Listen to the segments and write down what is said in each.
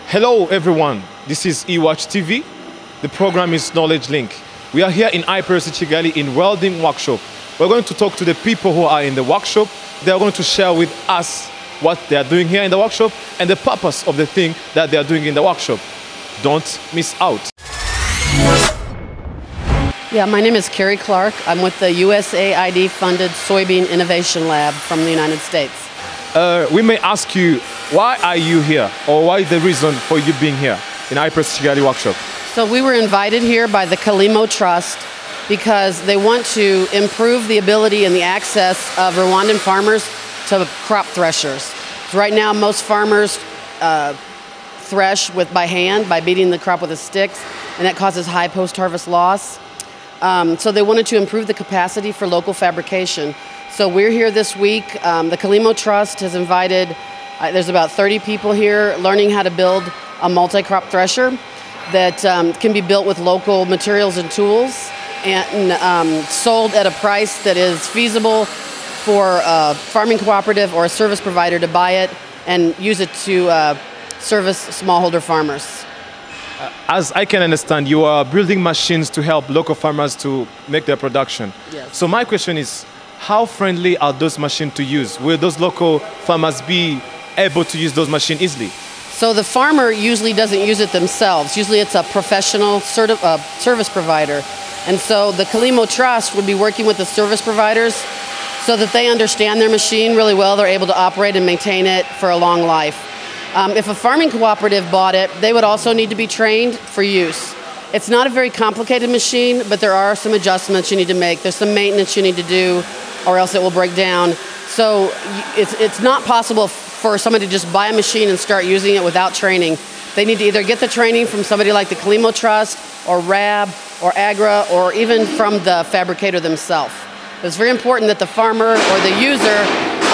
Hello everyone, this is eWatch TV. The program is Knowledge Link. We are here in IPRC Kigali in welding workshop. We're going to talk to the people who are in the workshop. They are going to share with us what they are doing here in the workshop and the purpose of the thing that they are doing in the workshop. Don't miss out. Yeah, my name is Carrie Clark. I'm with the USAID-funded Soybean Innovation Lab from the United States. We may ask you, why are you here? Or why the reason for you being here in IPRC Kigali workshop? So we were invited here by the Kilimo Trust because they want to improve the ability and the access of Rwandan farmers to crop threshers. So right now, most farmers thresh by hand, by beating the crop with the sticks, and that causes high post-harvest loss. So they wanted to improve the capacity for local fabrication. So we're here this week. The Kilimo Trust has invited, there's about 30 people here learning how to build a multi-crop thresher that can be built with local materials and tools and sold at a price that is feasible for a farming cooperative or a service provider to buy it and use it to service smallholder farmers. As I can understand, you are building machines to help local farmers to make their production. Yes. So my question is, how friendly are those machines to use? Will those local farmers be able to use those machines easily? So the farmer usually doesn't use it themselves. Usually it's a professional service provider. And so the Kilimo Trust would be working with the service providers so that they understand their machine really well. They're able to operate and maintain it for a long life. If a farming cooperative bought it, they would also need to be trained for use. It's not a very complicated machine, but there are some adjustments you need to make. There's some maintenance you need to do, or else it will break down. So it's not possible for somebody to just buy a machine and start using it without training. They need to either get the training from somebody like the Kilimo Trust, or RAB, or AGRA, or even from the fabricator themselves. It's very important that the farmer or the user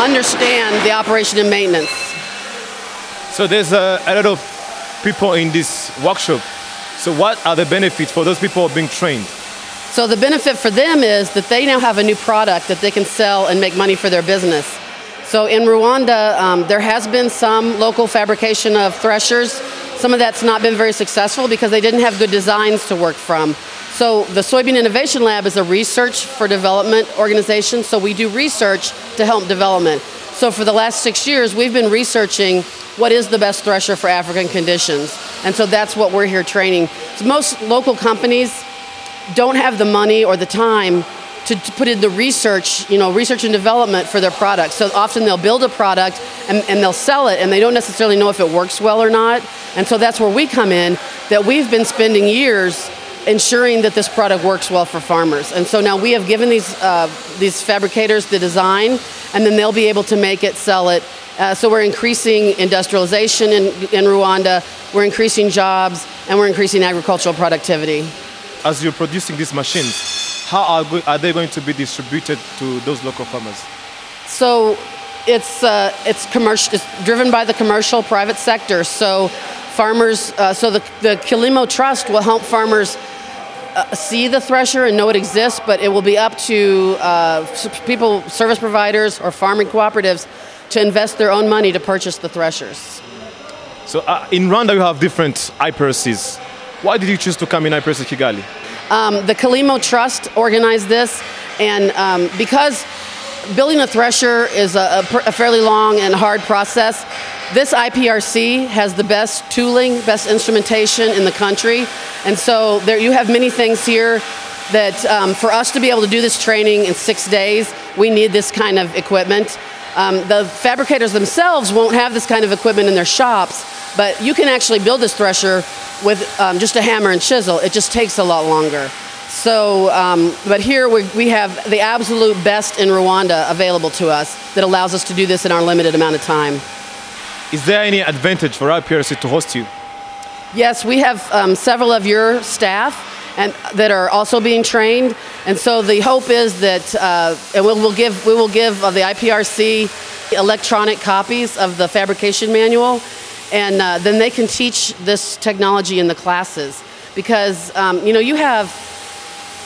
understand the operation and maintenance. So there's a lot of people in this workshop. So what are the benefits for those people being trained? So the benefit for them is that they now have a new product that they can sell and make money for their business. So in Rwanda, there has been some local fabrication of threshers. Some of that's not been very successful because they didn't have good designs to work from. So the Soybean Innovation Lab is a research for development organization. So we do research to help development. So for the last 6 years, we've been researching what is the best thresher for African conditions. And so that's what we're here training. So most local companies don't have the money or the time to put in the research, research and development for their products. So often they'll build a product and they'll sell it and they don't necessarily know if it works well or not. And so that's where we come in, that we've been spending years ensuring that this product works well for farmers. And so now we have given these fabricators the design, and then they'll be able to make it, sell it. So we're increasing industrialization in Rwanda, we're increasing jobs, and we're increasing agricultural productivity. As you're producing these machines, how are they going to be distributed to those local farmers? So it's commercial. It's driven by the commercial private sector. So farmers, so the Kilimo Trust will help farmers see the thresher and know it exists, but it will be up to people, service providers or farming cooperatives to invest their own money to purchase the threshers. So in Rwanda you have different IPRCs. Why did you choose to come in IPRC Kigali? The Kilimo Trust organized this, and because building a thresher is a fairly long and hard process, this IPRC has the best tooling, best instrumentation in the country. And so you have many things here that for us to be able to do this training in 6 days, we need this kind of equipment. The fabricators themselves won't have this kind of equipment in their shops, but you can actually build this thresher with just a hammer and chisel. It just takes a lot longer. So, but here we have the absolute best in Rwanda available to us that allows us to do this in our limited amount of time. Is there any advantage for IPRC to host you? Yes, we have several of your staff that are also being trained, and so the hope is that and we will give the IPRC electronic copies of the fabrication manual, and then they can teach this technology in the classes, because you have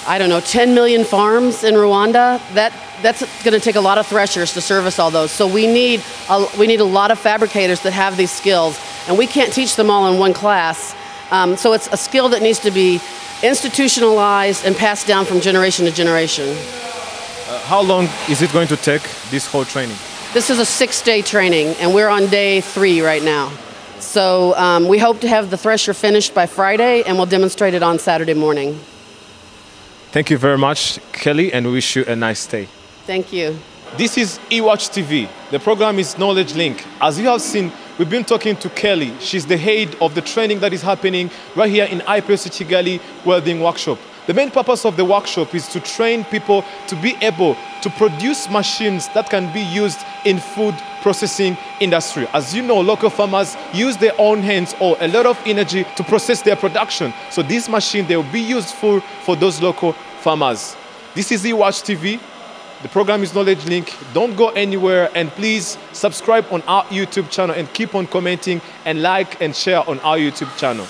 I don't know, 10 million farms in Rwanda. That's going to take a lot of threshers to service all those. So we need a lot of fabricators that have these skills, and we can't teach them all in one class. So it's a skill that needs to be institutionalized and passed down from generation to generation. How long is it going to take, this whole training? This is a 6-day training, and we're on day 3 right now. So we hope to have the thresher finished by Friday, and we'll demonstrate it on Saturday morning. Thank you very much, Kelly, and we wish you a nice day. Thank you. This is eWatch TV. The program is Knowledge Link. As you have seen, we've been talking to Kelly. She's the head of the training that is happening right here in IPRC Kigali Welding Workshop. The main purpose of the workshop is to train people to be able to produce machines that can be used in food processing industry. As you know, local farmers use their own hands or a lot of energy to process their production. So this machine, they will be useful for those local farmers. This is eWatch TV. The program is Knowledge Link. Don't go anywhere, and please subscribe on our YouTube channel and keep on commenting and like and share on our YouTube channel.